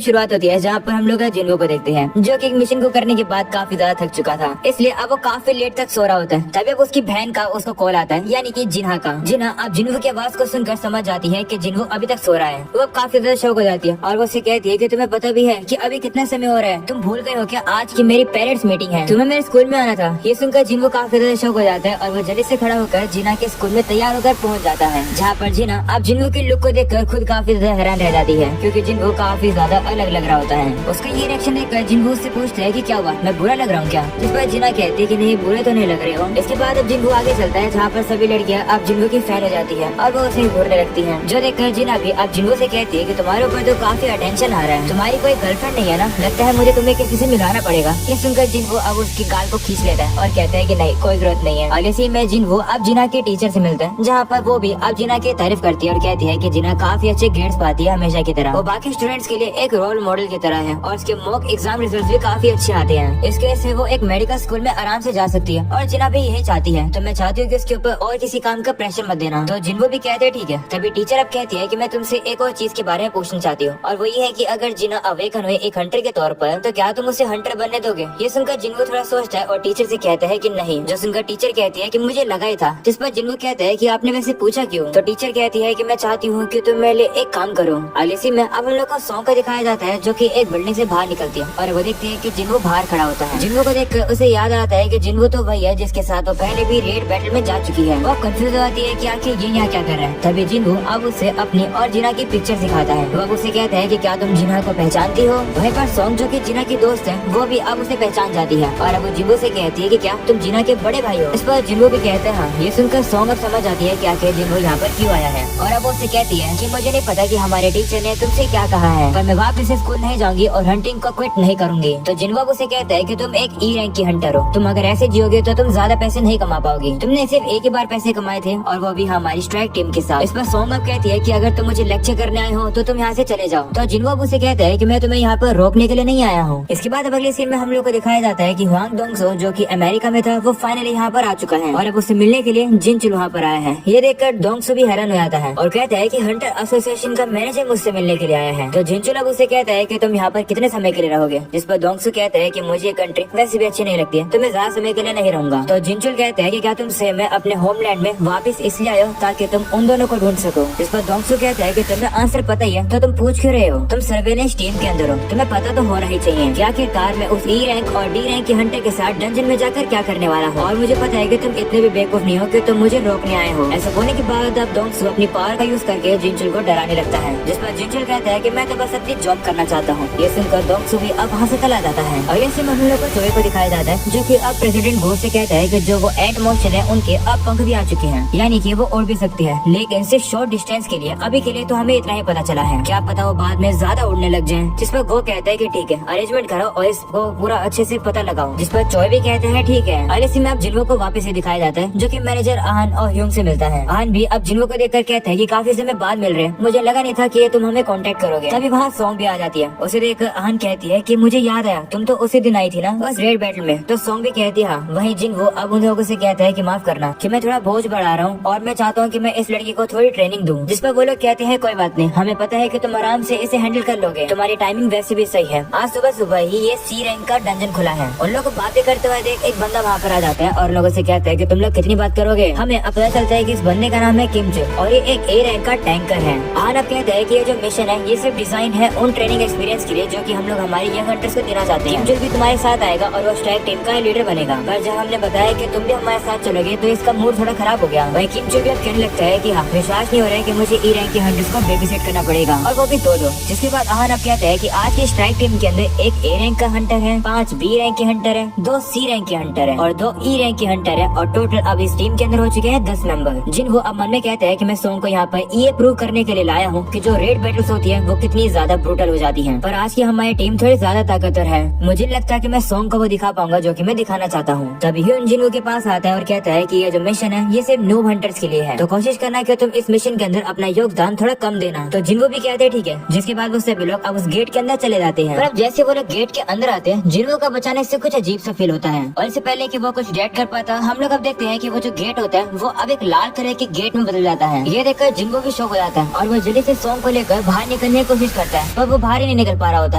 शुरुआत होती है जहाँ पर हम लोग जिन्हो को देखते हैं जो कि एक मिशन को करने के बाद काफी ज्यादा थक चुका था, इसलिए अब वो काफी लेट तक सो रहा होता है। तभी अब उसकी बहन का उसको कॉल आता है, यानी कि जिन्हा का। जिन्हा अब जिन्हो की आवाज को सुनकर समझ जाती है कि जिन्हो अभी तक सो रहा है। वो अब काफी ज्यादा शौक हो जाती है और वो उससे कहती है कि तुम्हें पता भी है कि अभी कितना समय हो रहा है, तुम भूल गए हो क्या आज की मेरी पेरेंट्स मीटिंग है, तुम्हें मेरे स्कूल में आना था। ये सुनकर जिन्हो काफी ज्यादा शौक हो जाता है और वो जल्दी से खड़ा होकर जिन्हा के स्कूल में तैयार होकर पहुँच जाता है, जहाँ पर जिन्हा अब जिन्हो की लुक को देखकर खुद काफी ज्यादा हैरान रह जाती है, क्योंकि जिन्हो काफी ज्यादा अलग लग रहा होता है। उसका ये रिएक्शन देखकर जिन्हो उससे पूछता है कि क्या हुआ, मैं बुरा लग रहा हूँ क्या? जिस पर जिन्हा कहती है कि नहीं, बुरे तो नहीं लग रहे हो। इसके बाद अब जिन्हो आगे चलता है, जहाँ पर सभी लड़कियाँ अब जिन्हो की फैन हो जाती है और वो उसे घूरने लगती है, जो देखकर जिन्हा भी अब जिन्हो से कहती है कि तुम्हारे ऊपर तो काफी अटेंशन आ रहा है, तुम्हारी कोई गर्लफ्रेंड नहीं है ना, लगता है मुझे तुम्हें किसी से मिलाना पड़ेगा। ये सुनकर जिन्हो अब उसकी गाल को खींच लेता है और कहता है कि नहीं, कोई जरूरत नहीं है। और इसी में जिन्हो अब जिन्हा के टीचर से मिलता है, जहाँ पर वो भी अब जिन्हा की तारीफ करती है और कहती है कि जिन्हा काफी अच्छे ग्रेड्स पाती है हमेशा की तरह, वो बाकी स्टूडेंट्स के लिए एक रोल मॉडल की तरह है और उसके मॉक एग्जाम रिजल्ट भी काफी अच्छे आते हैं। इसके वजह से वो एक मेडिकल स्कूल में आराम से जा सकती है और जिन्हा भी यही चाहती है। तो मैं चाहती हूँ कि उसके ऊपर और किसी काम का प्रेशर मत देना। तो जिन्हो भी कहते हैं ठीक है। तभी टीचर अब कहती है कि मैं तुमसे एक और चीज के बारे में पूछना चाहती हूँ, और वो ये है कि अगर जिन्हा अवेकन हुए एक हंटर के तौर पर, तो क्या तुम उसे हंटर बनने दोगे? ये सुनकर जिन्हो थोड़ा सोचता है और टीचर से कहता है कि नहीं। जो सुनकर टीचर कहती है कि मुझे लगा ही था। जिस पर जिन्हो कहता है कि आपने वैसे पूछा क्यों? तो टीचर कहती है कि मैं चाहती हूँ कि तुम मेरे लिए एक काम करो। इसी में अब हम लोग को सॉन्ग का दिखाया जाता है, जो कि एक बिल्डिंग से बाहर निकलती है और वो देखती है कि जिन्हो बाहर खड़ा होता है। जिन्हो को देखकर उसे याद आता है कि जिन्हो तो वही है जिसके साथ वो पहले भी रेड बैटल में जा चुकी है। वो कंफ्यूज हो जाती है कि आखिर ये यहाँ क्या कर रहा है। तभी जिन्हो अब उसे अपनी और जिन्हा की पिक्चर दिखाता है। वो उसे कहता है कि क्या तुम जिन्हा को पहचानती हो? वहीं पर सॉन्ग जो कि जिन्हा की दोस्त है, वो भी अब उसे पहचान जाती है और अब वो जिन्हो से कहती है कि क्या तुम जिन्हा के बड़े भाई हो? इस पर जिन्हो भी कहता है हाँ। ये सुनकर सॉन्ग अब समझ जाती है कि आखिर जिन्हो यहाँ पर क्यों आया है और अब वो उससे कहती है कि मुझे नहीं पता कि हमारे टीचर ने तुमसे क्या कहा है, पर मैं वापस स्कूल नहीं जाऊंगी और हंटिंग को क्विट नहीं करूंगी। तो जिन्हो उसे कहता है कि तुम एक ई रैंक की हंटर हो, तुम अगर ऐसे जियोगे तो तुम ज्यादा पैसे नहीं कमा पाओगी, तुमने सिर्फ एक ही बार पैसे कमाए थे और वो भी हमारी स्ट्राइक टीम के साथ। इस पर सॉन्ग अब कहती है कि अगर तुम मुझे लेक्चर करने आए हो तो तुम यहाँ से चले जाओ। तो जिन्हो उसे कहता है कि मैं तुम्हें यहाँ पर रोकने के लिए नहीं आया हूँ। इसके बाद अब अगले सीन में हम लोग को दिखाया जाता है कि हुआंग डोंगसो जो कि अमेरिका में था, वो फाइनली यहाँ पर आ चुका है और अब उससे मिलने के लिए जिनचुल वहाँ पर आया है। ये देखकर डोंगसो भी हैरान हो जाता है और कहता है कि हंटर एसोसिएशन का मैनेजर मुझसे मिलने के लिए आया है। तो जिनचुल अब उसे कहता है कि तुम यहाँ पर कितने समय के लिए रहोगे? जिस पर डोंगसो कहता है कि मुझे कंट्री वैसे भी अच्छी नहीं लगती है, तो मैं ज्यादा समय के लिए नहीं रहूंगा। तो जिनचुल कहता है कि क्या तुम सेम में अपने होमलैंड में वापस इसलिए आए हो ताकि तुम उन दोनों को ढूंढ सको? जिस पर डोंगसो कहता है कि तुम्हें आंसर पता ही है, तो तुम पूछ क्यों रहे हो? तुम सर्वेलेंस टीम के अंदर हो, तुम्हें पता तो होना ही चाहिए कि आखिरकार मैं उस ई रैंक और डी रैंक के हंटर के साथ डंजन में जाकर क्या करने वाला हूँ, और मुझे पता है कि तुम इतने भी बेवकूफ नहीं हो कि तुम मुझे रोकने आए हो। ऐसा होने के बाद अब डोंगसो अपनी पावर का यूज करके जिनचुल को डराने लगता है, जिस पर जिनचुल कहता है कि मैं तो बस अपनी जॉब करना चाहता हूँ। ये सुनकर डोंगसो भी अब वहाँ से चला जाता है और ऐसे में हम लोग को चोए को दिखाया जाता है, जो कि अब प्रेसिडेंट घोष से कहता है कि जो वो एंट मोशन है उनके अब पंख भी आ चुके हैं, यानी कि वो उड़ भी सकती है, लेकिन सिर्फ शॉर्ट डिस्टेंस के लिए। अभी के लिए तो हमें इतना ही पता चला है, क्या पता वो बाद में ज्यादा उड़ने लग जाएं। जिस पर गो कहता है कि ठीक है, अरेंजमेंट करो और इसको पूरा अच्छे से पता लगाओ। जिस पर चोय भी कहते हैं ठीक है। और इसी में अब जिन्हो को वापस से दिखाया जाता है, जो कि मैनेजर आहन और ह्यूंग से मिलता है। आहन भी अब जिन्हो को देखकर कहता है कि काफी समय बाद मिल रहे हैं, मुझे लगा नहीं था कि तुम हमें कांटेक्ट करोगे। तभी वहाँ सॉन्ग भी आ जाती है। उसे देख आहन कहती है कि मुझे याद आया, तुम तो उसी दिन आई थी ना बस रेड बैटल में। तो सॉन्ग भी कहती है हाँ। वहीं जिन्हो अब उन लोगों से कहता है कि माफ करना कि मैं थोड़ा बोझ बढ़ा रहा हूँ और मैं चाहता हूँ कि मैं इस लड़की को थोड़ी ट्रेनिंग दूं। जिस पर वो लोग कहते हैं कोई बात नहीं, हमें पता है कि तुम आराम से इसे हैंडल कर लोगे, तुम्हारी टाइमिंग वैसे भी सही है। आज सुबह सुबह ही ये सी रैंक का डंजन खुला है। उन लोग को बातें करते हुए देख एक बंदा वहाँ पर आ जाता है और लोगों से कहता है कि तुम लोग कितनी बात करोगे। हमें अब पता चलता है कि इस बंदे का नाम है किमचो और ये एक ए रैंक का टैंकर है। आहन अब कहता है कि ये जो मिशन है ये सिर्फ डिजाइन है उन ट्रेनिंग एक्सपीरियंस के लिए जो कि हम लोग हमारे यंग हंटर्स को देना चाहते हैं। किमचो भी तुम्हारे साथ आएगा और वो स्ट्राइक टीम का लीडर बनेगा, पर जब हमने बताया कि तुम भी हमारे साथ चलोगे तो इसका मूड थोड़ा खराब हो गया। वही किमचो भी अब कहने लगता है कि हाँ, विश्वास नहीं हो रहा है कि मुझे ई रैंक के हंटर्स को बेबीसिट करना पड़ेगा, और वो भी दो। जिसके बाद आहन अब कहता है कि आज की स्ट्राइक टीम के अंदर एक ए रैंक का हंटर है, 5 बी रैंक के हंटर है, 2 सी रैंक के हंटर है और 2 ई रैंक के हंटर है, और टोटल अब इस टीम के अंदर हो चुके हैं 10 मेंबर। जिन्हो अब मन में कहता है कि मैं सॉन्ग को यहाँ पर ये प्रूव करने के लिए लाया हूँ कि जो रेड बैटल्स होती है वो कितनी ज्यादा ब्रूटल हो जाती है, पर आज की हमारी टीम थोड़ी ज्यादा ताकतवर है। मुझे लगता है कि मैं सॉन्ग को वो दिखा पाऊंगा जो कि मैं दिखाना चाहता हूँ। तभी ह्यून जिन्हो के पास आता है और कहता है कि ये जो मिशन है ये सिर्फ नूब हंटर्स के लिए है, तो कोशिश करना कि तुम इस मिशन के अंदर अपना योगदान थोड़ा कम देना। तो जिन्हो भी कहते हैं ठीक है। जिसके बाद वो सभी लोग अब उस गेट के अंदर चले जाते हैं, पर अब जैसे वो लोग गेट के अंदर आते हैं जिन्हो का बचाने से कुछ अजीब सा फील होता है, और इससे पहले कि वो कुछ डेट कर पाता हम लोग अब देखते हैं कि वो जो गेट होता है वो अब एक लाल कलर के गेट में बदल जाता है। ये देखकर जिन्हो भी शॉक हो जाता है और वो जल्दी से सॉन्ग को लेकर बाहर निकलने की कोशिश करता है, पर वो बाहर ही नहीं निकल पा रहा होता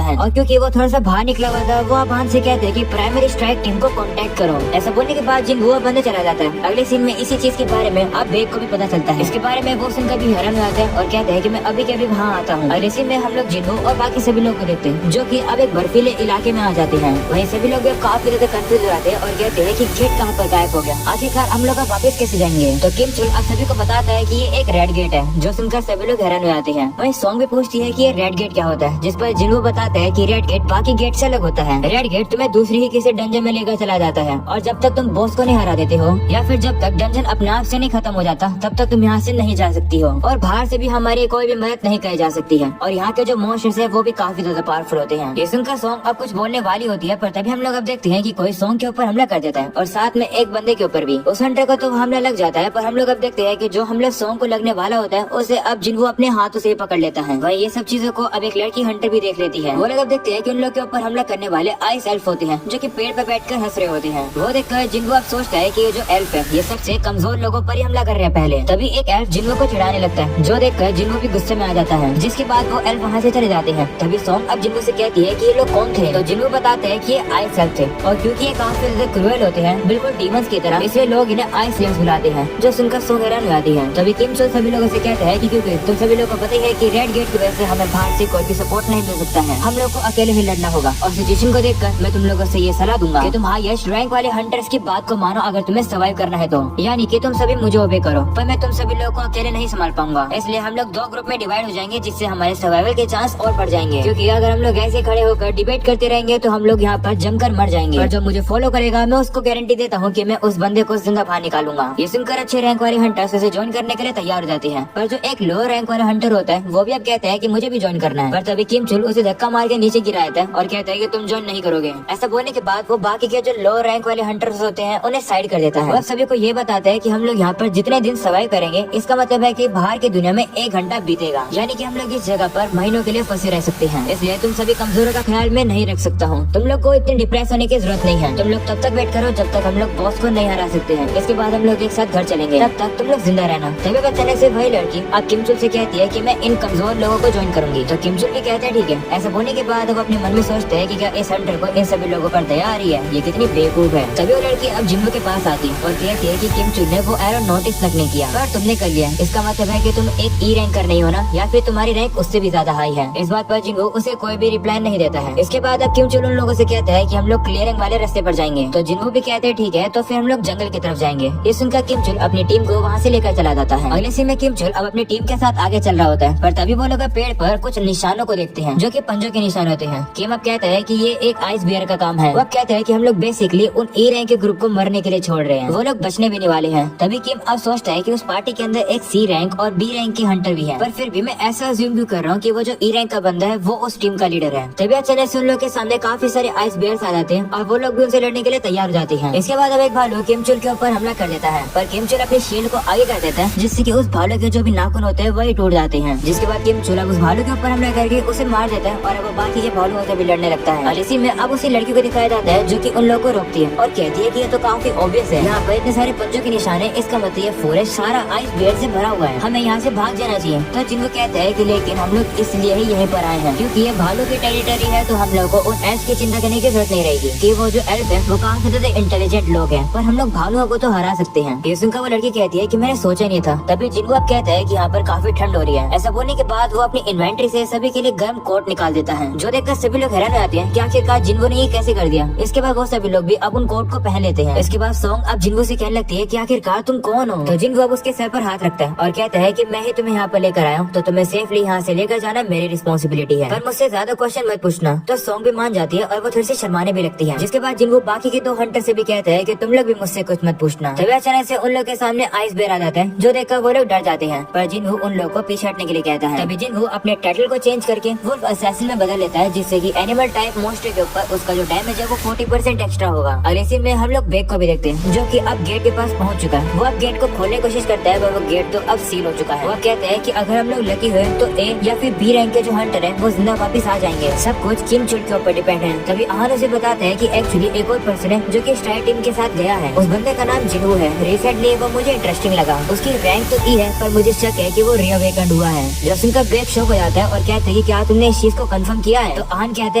है। और क्योंकि वो थोड़ा सा बाहर निकला हुआ था, वो अबान से कहते हैं कि प्राइमरी स्ट्राइक टीम को कांटेक्ट करो। ऐसा बोलने के बाद जिन वो बंदे चला जाता है। अगले सीन में इसी चीज के बारे में अब बेग को भी पता चलता है। इसके बारे में वो सुनकर भी हैरान हो जाता है और कहते हैं कि मैं अभी के अभी वहाँ आता हूँ। अगले सीन में हम लोग जिन्हो और बाकी सभी लोग को देखते हैं जो कि अब एक बर्फीले इलाके में आ जाते हैं। वहीं सभी लोग काफी ज्यादा कंफ्यूज हो जाते हैं और कहते हैं कि गेट कहाँ पर गायब हो गया, आखिरकार हम लोग वापस कैसे जाएंगे। तो किम चुल अब सभी को बताता है कि ये एक रेड गेट है, जो सुनकर सभी लोग हैरान हो जाते हैं। वहीं सॉन्ग भी पूछती है कि ये रेड गेट क्या होता है, जिस पर जिन्हो बताता है कि रेड गेट बाकी गेट से अलग होता है। रेड गेट तुम्हें दूसरी ही किसी डंजन में लेकर चला जाता है और जब तक तुम बॉस को नहीं हरा देते हो या फिर जब तक डंजन अपने आप से नहीं खत्म हो जाता तब तक तुम यहाँ से नहीं जा सकती हो और बाहर से भी हमारी कोई भी मदद नहीं की जा सकती है। और यहाँ के जो मॉन्स्टर्स है वो भी काफी ज्यादा पावरफुल होते हैं। ये सुनकर सॉन्ग अब कुछ बोलने वाली होती है, पर तभी हम लोग अब देखते हैं कि कोई सॉन्ग के ऊपर हमला कर देता है और साथ में एक बंदे के ऊपर भी। उस हंटर को तो हमला लग जाता है, पर हम लोग अब देखते हैं कि जो हमला सॉन्ग को लगने वाला होता है उसे अब जिन्हो अपने हाथों से पकड़ लेता है। वही ये सब चीजों को अब एक लड़की हंटर भी देख लेती है। वो लोग अब देखते हैं कि उन लोग के ऊपर हमला करने वाले आइस एल्फ होते हैं जो कि पेड़ पर बैठकर हंस रहे होते हैं। वो देखकर जिन्हो अब सोचता है कि ये जो एल्फ है ये सबसे कमजोर लोगों पर ही हमला कर रहे हैं पहले। तभी एक एल्फ जिन्हो को चिढ़ाने लगता है, जो देखकर जिन्हो भी गुस्से में आ जाता है, जिसके बाद वो एल्फ वहाँ से चले जाते हैं। तभी सॉन्ग अब जिन्हो से कहती है कि ये लोग कौन थे, तो जिन्हो बताते हैं कि ये आइस एल्फ थे और क्योंकि ये काफी ज्यादा क्रूएल होते हैं, बिल्कुल डीमंस की तरह, इसलिए लोग इन्हें आइस एल्फ बुलाते हैं, जो सुनकर सॉन्ग हैरान हो जाती है। तभी किम चुल सभी लोगों से कहता है कि क्योंकि तुम सभी लोगों को पता ही है कि रेड गेट की वजह से हमें बाहर से कोई भी सपोर्ट नहीं मिल सकता है, हम लोग को अकेले ही लड़ना होगा। और सिचुएशन को देखकर मैं तुम लोगों से ये सलाह दूंगा कि तुम हाईएस्ट रैंक वाले हंटर्स की बात को मानो अगर तुम्हें सर्वाइव करना है तो, यानी कि तुम सभी मुझे ओबे करो, पर मैं तुम सभी लोगों को अकेले नहीं संभाल पाऊंगा। इसलिए हम लोग दो ग्रुप में डिवाइड हो जाएंगे, जिससे हमारे सर्वाइवल के चांस और बढ़ जाएंगे। क्योंकि अगर हम लोग ऐसे खड़े होकर डिबेट करते रहेंगे तो हम लोग यहाँ पर जमकर मर जाएंगे। और जो मुझे फॉलो करेगा मैं उसको गारंटी देता हूँ कि मैं उस बंदे को जिंदा बाहर निकालूंगा। ये सुनकर अच्छे रैंक वाले हंटर्स उसे ज्वाइन करने के लिए तैयार हो जाते हैं, पर जो एक लोअर रैंक वाला हंटर होता है वो भी अब कहता है कि मुझे भी ज्वाइन करना है। पर तभी किम चुल उसे धक्का मार के नीचे गिरा देता है और कहता है कि तुम ज्वाइन नहीं करोगे। ऐसा बोलने के बाद वो बाकी के जो लोअर रैंक वाले हंटर्स होते हैं उन्हें साइड कर देता है और सभी को ये बताता है कि हम लोग यहाँ पर जितने दिन सर्वाइव करेंगे इसका मतलब है कि बाहर की दुनिया में 1 घंटा बीतेगा, यानी कि हम लोग इस जगह पर महीनों के लिए फंसे रह सकते हैं। इसलिए तुम सभी कमजोरों का ख्याल में नहीं रख सकता हूँ, तुम लोग को इतनी डिप्रेस होने की जरूरत नहीं है। तुम लोग तब तक वेट करो जब तक हम लोग बॉस को नहीं हरा सकते हैं, इसके बाद हम लोग एक साथ घर चलेंगे, तब तक तुम लोग जिंदा रहना। तभी अचानक से वही लड़की अब किम चुल से कहती है कि मैं इन कमजोर लोगों को ज्वाइन करूंगी। तो किम चुल भी कहते हैं ठीक है। ऐसा बोलने के बाद वो अपने मन में सोचते हैं कि क्या इस हंटर को इन सभी लोगों पर दया आ रही है, ये कितनी बेवकूफ है। तभी वो लड़की अब जिन्हो के पास आती है और कहती है कि किम चुल ने वो एरो नोटिस तक नहीं किया, पर तुमने कर लिया, इसका मतलब है कि तुम एक ई रैंकर नहीं हो ना, या फिर तुम्हारी रैंक उससे भी ज्यादा हाई है। इस बात पर जिन्हो उसे कोई भी रिप्लाई नहीं देता है। इसके बाद अब किम चुल उन लोगों से कहता है कि हम लोग क्लियरिंग वाले रास्ते पर जाएंगे। तो जिन्हो भी कहते हैं ठीक है, तो फिर हम लोग जंगल की तरफ जाएंगे। ये सुनकर किम चुल अपनी टीम को वहाँ से लेकर चला जाता है। अगले सीन में किम चुल अब अपनी टीम के साथ आगे चल रहा होता है, पर तभी वो लोग पेड़ पर कुछ निशानों को देखते हैं जो कि पंजों के निशान होते हैं। किम अब कहता है कि ये एक आइस बियर का काम है। वो अब कहते हैं कि हम लोग बेसिकली उन ई रैंक के ग्रुप को मरने के लिए छोड़ रहे हैं, वो लोग बचने भी नहीं वाले हैं। तभी किम अब सोचता है कि उस पार्टी के अंदर एक सी रैंक और बी रैंक की हंटर भी है, पर फिर भी मैं ऐसा अज्यूम भी कर रहा हूँ कि वो जो ई रैंक का बंदा है वो उस टीम का लीडर है। तभी अचानक से उन लोग के सामने काफी सारे आइस बियर्स आ जाते हैं और वो लोग भी उनसे लड़ने के लिए तैयार हो जाते हैं। इसके बाद अब एक भालू किम चुल के ऊपर हमला कर देता है, पर किम चुल अपने शील्ड को आगे कर देता है, जिससे कि उस भालू के जो भी नाखून होते हैं वही टूट जाते हैं। जिसके बाद किम चुल अब उस भालू के ऊपर हमला करके उसे मार देता है और अब बाकी के भालुओं से भी लड़ने लगता है। और इसी में अब उसी लड़की को दिखाया जाता है जो कि उन लोगों को रोकती है और कहती है कि ये तो काफी ऑब्वियस है, यहाँ पर इतने सारे पंजों के निशान है, इसका मतलब ये फॉरेस्ट सारा आइस बियर से भरा हुआ है, हमें यहाँ से भाग जाना चाहिए। तो जिनको कहते हैं कि लेकिन हम लोग इसलिए ही यहीं पर आए हैं क्योंकि ये भालू की टेरिटरी है, तो हम लोग को उन एल्फ की चिंता करने की जरूरत नहीं रहेगी कि वो जो एल्फ है वो काफी ज्यादा इंटेलिजेंट लोग हैं, पर हम लोग भालुओं को तो हरा सकते हैं। ये सुनकर वो लड़की कहती है कि मैंने सोचा नहीं था। तभी जिनको अब कहता है कि यहाँ पर काफी ठंड हो रही है। ऐसा बोलने के बाद वो अपनी इन्वेंट्री से सभी के लिए गर्म कोट निकाल देता है, जो देखकर सभी लोग हैरान हो जाते हैं कि आखिरकार जिन्हो ने ये कैसे कर दिया। इसके बाद वो सभी लोग भी अब उन कोट को पहन लेते हैं। इसके बाद सॉन्ग अब जिन्हो से कहने लगती है कि आखिरकार तुम कौन हो। तो जिन्हो अब उसके सर पर हाथ रखता है और कहता है कि मैं ही तुम्हें यहाँ पर लेकर आया हूँ, तो तुम्हें सेफली यहाँ से लेकर जाना मेरी रिस्पॉन्सिबिलिटी है, पर मुझसे ज्यादा क्वेश्चन मत पूछना। तो सॉन्ग भी मान जाती है और वो थोड़ी सी शर्माने भी लगती है। जिसके बाद जिन्हो बाकी के 2 हंटर से भी कहता है कि तुम लोग भी मुझसे कुछ मत पूछना। तभी अचानक से उन लोग के सामने आइस बेर आ जाता है, जो देखकर वो लोग डर जाते हैं, पर जिन्हो उन लोग को पीछे हटने के लिए कहता है। तभी जिन्हो अपने टाइटल को चेंज करके वुल्फ असैसिन में बदल लेता है, जिससे कि एनिमल टाइप मॉन्स्टर के ऊपर उसका जो डैमेज है वो 40% एक्स्ट्रा होगा। और इसी में हम लोग बेग को भी देखते हैं, जो कि अब गेट के पास पहुंच चुका है। वो अब गेट को खोलने की कोशिश करता है, पर वो गेट तो अब सील हो चुका है। वो कहते हैं कि अगर हम लोग लकी हुए तो ए या फिर बी रैंक के जो हंटर है वो जिंदा वापस आ जाएंगे। सब कुछ किम चुल के ऊपर डिपेंड है। तभी आहान उसे बताते हैं कि एक्चुअली एक और पर्सन है जो कि स्ट्राइक टीम के साथ गया है, उस बंदे का नाम जिन्हो है। रिसेंटली वो मुझे इंटरेस्टिंग लगा, उसकी रैंक तो ई है, पर मुझे शक है कि वो रीअवेकन्ड हुआ है। जो सुनकर ब्रेक शॉक हो जाता है और कहते कि क्या तुमने इस चीज को कंफर्म किया है? तो आन कहता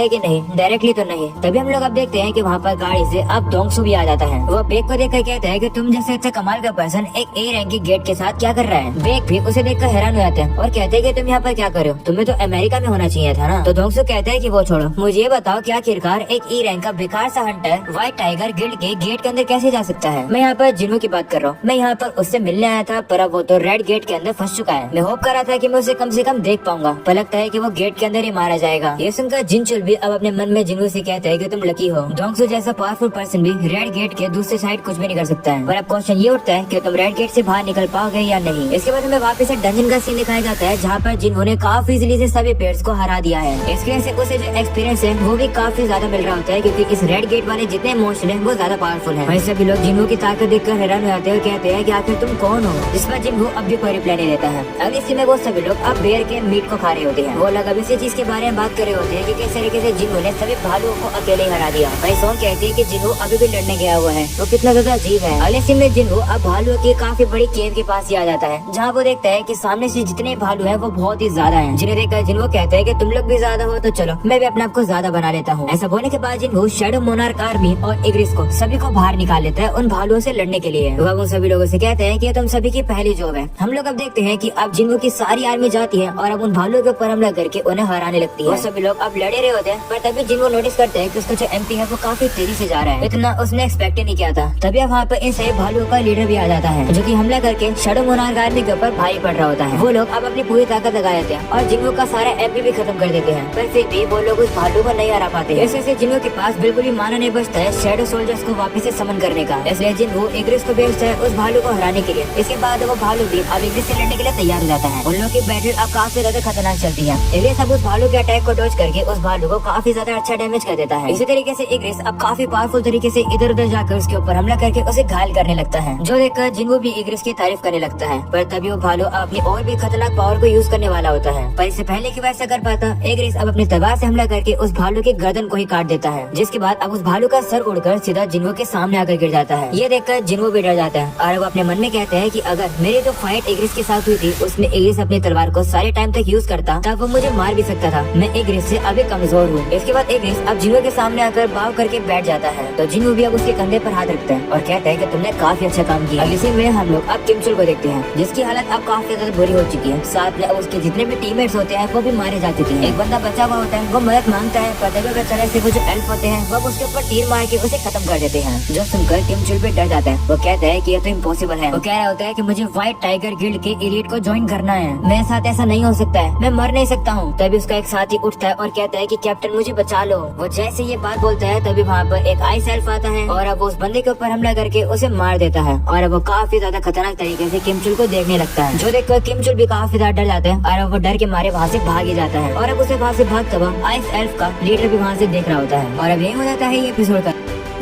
है कि नहीं, डायरेक्टली तो नहीं। तभी हम लोग अब देखते हैं कि वहाँ पर गाड़ी से अब डोंगसू भी आ जाता है। वो बेग को देखकर कहता है कि तुम जैसे अच्छा कमाल का पर्सन एक ए रैंक के गेट के साथ क्या कर रहा है। बेग भी उसे देखकर हैरान हो जाते हैं और कहते हैं कि तुम यहाँ पर क्या कर रहे हो, तुम्हें तो अमेरिका में होना चाहिए था ना। तो डोंगसू कहता है कि वो छोड़ो, मुझे ये बताओ कि आखिरकार एक ए रैंक का बेकार सा हंटर व्हाइट टाइगर गिल्ड के गेट के अंदर कैसे जा सकता है। मैं यहाँ पर जिन्हो की बात कर रहा हूँ। मैं यहाँ पर उससे मिलने आया था, पर अब वो तो रेड गेट के अंदर फंस चुका है। मैं होप कर रहा था कि मैं उसे कम से कम देख पाऊंगा, पर लगता है कि वो गेट के अंदर ही मारा जाएगा। ये सुनकर जिनचुल भी अब अपने मन में जिन्हो से कहता है कि तुम लकी हो, डोंगसू जैसा पावरफुल पर्सन भी रेड गेट के दूसरी साइड कुछ भी नहीं कर सकता है। पर अब क्वेश्चन ये उठता है कि तुम रेड गेट से बाहर निकल पाओगे या नहीं। इसके बाद हमें वापस से डंजन का सीन दिखाया जाता है, जहाँ पर जिन्हो ने काफी इजीली से सभी पेयर्स को हरा दिया है। इसकी वजह से उसे जो एक्सपीरियंस है वो भी काफी ज्यादा मिल रहा होता है, क्योंकि इस रेड गेट वाले जितने इमोशन है वो ज्यादा पावरफुल है। वहीं सभी लोग जिन्हो की ताकत देखकर हैरान हो जाते हैं और कहते हैं कि आखिर तुम कौन हो, जिस पर जिन्हो अब भी कोई रिप्लाई नहीं देता है। अब इसी में वो सभी लोग अब बेयर के मीट को खा रहे होते हैं। वो लोग अब इसी चीज के बारे में बात कर रहे होते हैं कि किस तरीके से जिन्हो ने सभी भालुओं को अकेले ही हरा दिया। वहीं सोन कहती है कि जिन्हो अभी भी लड़ने गया हुआ है, वो कितना ज्यादा अजीब है। अगले सीन में जिन्हो अब भालुओं की काफी बड़ी केव के पास ही आ जाता है, जहाँ वो देखता है कि सामने से जितने भालू है वो बहुत ही ज्यादा है। जिन्हें देखकर जिन्हो कहता है कि तुम लोग भी ज्यादा हो, तो चलो मैं भी अपने आप को ज्यादा बना लेता हूँ। ऐसा बोलने के बाद जिन्हो शैडो मोनार्क आर्मी और इग्रिस को सभी को बाहर निकाल लेता है उन भालुओं से लड़ने के लिए। वह उन सभी लोगों से कहते हैं कि तुम सभी की पहली जॉब है। हम लोग अब देखते हैं कि अब जिन्हो की सारी आर्मी जाती है और अब उन भालुओं के ऊपर हमला करके उन्हें हराने लगती है। वो सभी लोग अब लड़े रहे होते हैं, पर तभी जिन्हो नोटिस करते हैं कि उसका जो एमपी है वो काफी तेजी से जा रहा है। इतना उसने एक्सपेक्ट नहीं किया था। तभी वहाँ पर इन सभी भालुओं का लीडर भी आ जाता है, जो कि हमला करके शैडो मोनार्क आर्मी के ऊपर भारी पड़ रहा होता है। वो लोग अब अपनी पूरी ताकत लगा देते हैं और जिन्हो का सारा एमपी भी खत्म कर देते हैं, पर फिर भी वो लोग उस भालू को नहीं हरा पाते। ऐसे जिन्हो के पास बिल्कुल भी माना नहीं बचता है शैडो सोल्जर्स को वापस से समन करने का। इसलिए जिन्हो इग्रिस को भेजता है उस भालू को हराने के लिए। इसके बाद वो भालू भी अब इग्रिस से लड़ने के लिए तैयार हो जाता है। उन लोगों की बैटल अब काफी ज्यादा खतरनाक चलती है। इग्रिस अब उस भालू के अटैक को डॉज करके उस भालू को काफी ज्यादा अच्छा डैमेज कर देता है। इसी तरीके से इग्रिस अब काफी पावरफुल तरीके से इधर उधर जाकर उसके ऊपर हमला करके उसे घायल करने लगता है, जो देखकर जिन्हो भी इग्रिस की तारीफ करने लगता है। पर तभी वो भालू अपनी और भी खतरनाक पावर को यूज करने वाला होता है, पर इससे पहले कि वैसा कर पाता, इग्रिस अब अपनी तलवार से हमला करके उस भालू की गर्दन को ही काट देता है, जिसके बाद अब उस भालू का सर उड़कर सीधा जिन्हो के सामने आकर गिर जाता है। ये देखकर जिन्हो भी डर जाता है और वो अपने मन में कहते हैं कि अगर मेरी जो फाइट इग्रिस के साथ हुई थी उसमें इग्रिस अपनी तलवार को सारे टाइम तक यूज करता, तब वो मुझे मार भी सकता था। मैं इग्रिस से अभी कमजोर हूँ। इसके बाद इग्रिस अब जिन्हो के सामने आकर बाव करके बैठ जाता है, तो जिन्हो भी अब उसके कंधे पर हाथ रखता है और कहता है कि तुमने काफी अच्छा काम किया। इसी में हम लोग अब किमचुल को देखते हैं, जिसकी हालत अब काफी ज्यादा बुरी हो चुकी है। साथ में उसके जितने भी टीममेट्स होते हैं वो भी मारे जा चुके हैं। एक बंदा बचा हुआ होता है, वो मदद मांगता है, पर तभी बेचारे से वो जो एल्फ होते हैं वो उसके ऊपर तीर मार के उसे खत्म कर देते हैं, जो सुनकर किमचुल भी डर जाता है। वो कहता है कि ये तो इम्पॉसिबल है। वो कह रहा होता है कि मुझे व्हाइट टाइगर गिल्ड के एलीट को ज्वाइन करना है, मेरे साथ ऐसा नहीं हो सकता है, मैं मर नहीं सकता हूँ। तभी उसका एक साथी उठता है और कहता है कि कैप्टन मुझे बचा लो। वो जैसे ये बात बोलता है तभी वहाँ पर एक आइस एल्फ आता है और अब उस बंदे के ऊपर हमला करके उसे मार देता है और अब वो काफी ज्यादा खतरनाक तरीके से किमचुल को देखने लगता है, जो देखकर किमचुल भी काफी ज्यादा डर जाता है और अब वो डर के मारे वहाँ से भाग ही जाता है। और अब उसे वहाँ से भागता हुआ आइस एल्फ का लीडर भी वहाँ से देख रहा होता है। और अब यही हो जाता है ये एपिसोड का।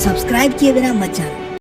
सब्सक्राइब किए बिना मत जाना।